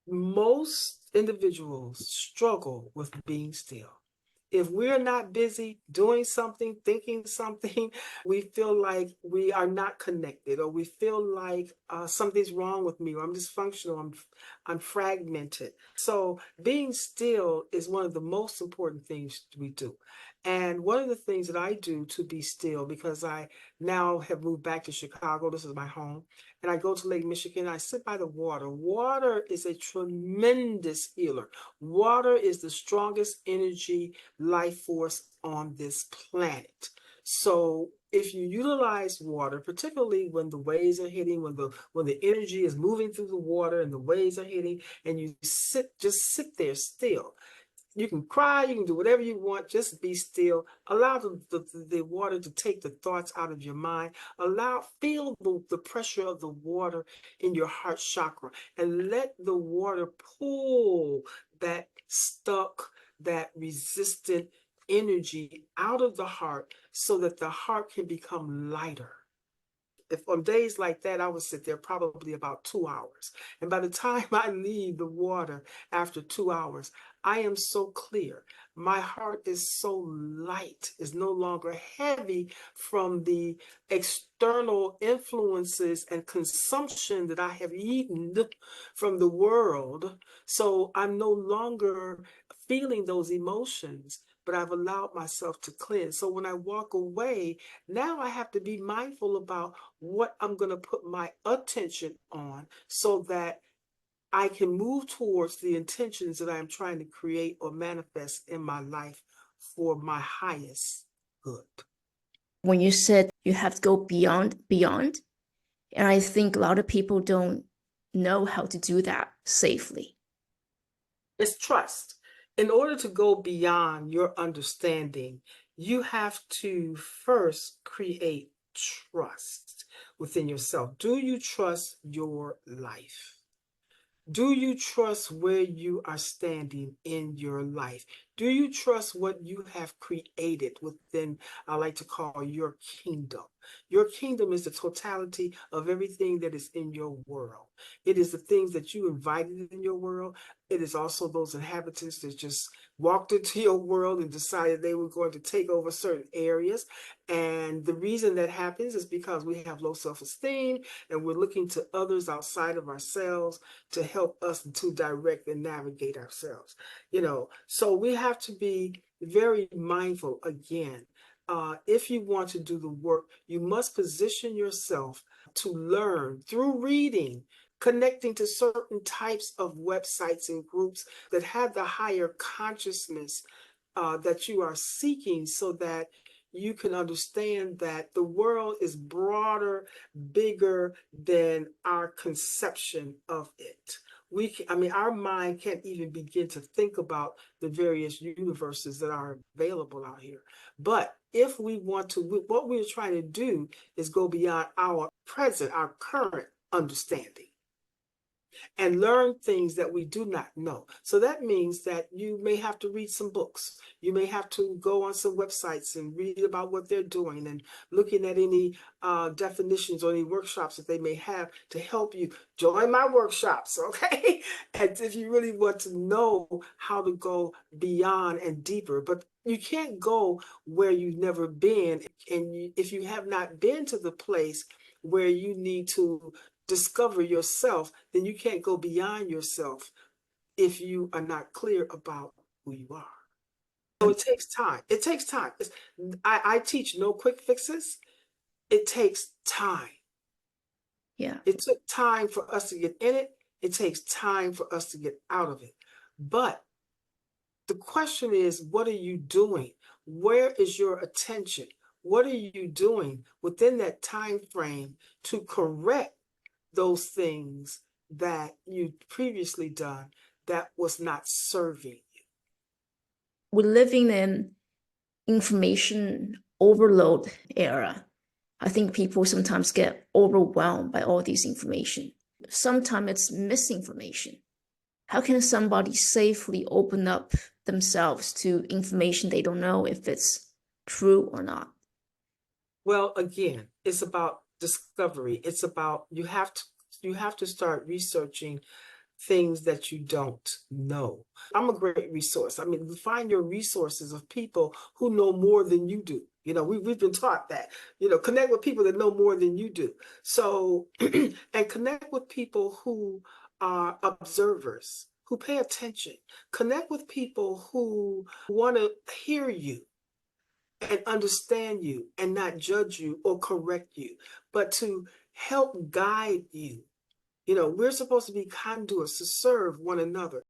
Most individuals struggle with being still. If we're not busy doing something, thinking something, we feel like we are not connected, or we feel like something's wrong with me, or I'm dysfunctional, I'm fragmented. So being still is one of the most important things we do. And one of the things that I do to be still, because I now have moved back to Chicago, this is my home, and I go to Lake Michigan, I sit by the water. Water is a tremendous healer. Water is the strongest energy life force on this planet. So if you utilize water, particularly when the waves are hitting, when the energy is moving through the water and the waves are hitting, and you just sit there still. You can cry, you can do whatever you want, just be still. Allow the water to take the thoughts out of your mind. Feel the pressure of the water in your heart chakra, and let the water pull that stuck, that resistant energy out of the heart so that the heart can become lighter. If on days like that, I would sit there probably about 2 hours. And by the time I leave the water after 2 hours, I am so clear. My heart is so light, is no longer heavy from the external influences and consumption that I have eaten from the world. So I'm no longer feeling those emotions, but I've allowed myself to cleanse. So when I walk away, now I have to be mindful about what I'm going to put my attention on so that I can move towards the intentions that I'm trying to create or manifest in my life for my highest good. When you said you have to go beyond, and I think a lot of people don't know how to do that safely. It's trust. In order to go beyond your understanding, you have to first create trust within yourself. Do you trust your life? Do you trust where you are standing in your life? Do you trust what you have created within, I like to call your kingdom? Your kingdom is the totality of everything that is in your world. It is the things that you invited in your world. It is also those inhabitants that just walked into your world and decided they were going to take over certain areas. And the reason that happens is because we have low self-esteem and we're looking to others outside of ourselves to help us to direct and navigate ourselves. So we have to be very mindful again. If you want to do the work, you must position yourself to learn through reading, connecting to certain types of websites and groups that have the higher consciousness that you are seeking, so that you can understand that the world is broader, bigger than our conception of it. Our mind can't even begin to think about the various universes that are available out here. But if we want to, what we're trying to do is go beyond our present, our current understanding, and learn things that we do not know. So that means that you may have to read some books. You may have to go on some websites and read about what they're doing and looking at any definitions or any workshops that they may have to help you. Join my workshops, okay? And if you really want to know how to go beyond and deeper, but you can't go where you've never been. And if you have not been to the place where you need to discover yourself, then you can't go beyond yourself if you are not clear about who you are. So it takes time. It takes time. I teach no quick fixes. It takes time. Yeah. It took time for us to get in it. It takes time for us to get out of it. But the question is, what are you doing? Where is your attention? What are you doing within that time frame to correct those things that you previously done that was not serving you? We're living in information overload era. I think people sometimes get overwhelmed by all this information. Sometimes it's misinformation. How can somebody safely open up themselves to information they don't know if it's true or not? Well, again, it's about discovery. It's about you have to start researching things that you don't know. I'm a great resource. I mean, find your resources of people who know more than you do. You know, we've been taught that, you know, connect with people that know more than you do. So, and connect with people who are observers, who pay attention. Connect with people who want to hear you and understand you and not judge you or correct you, but to help guide you. You know, we're supposed to be conduits to serve one another.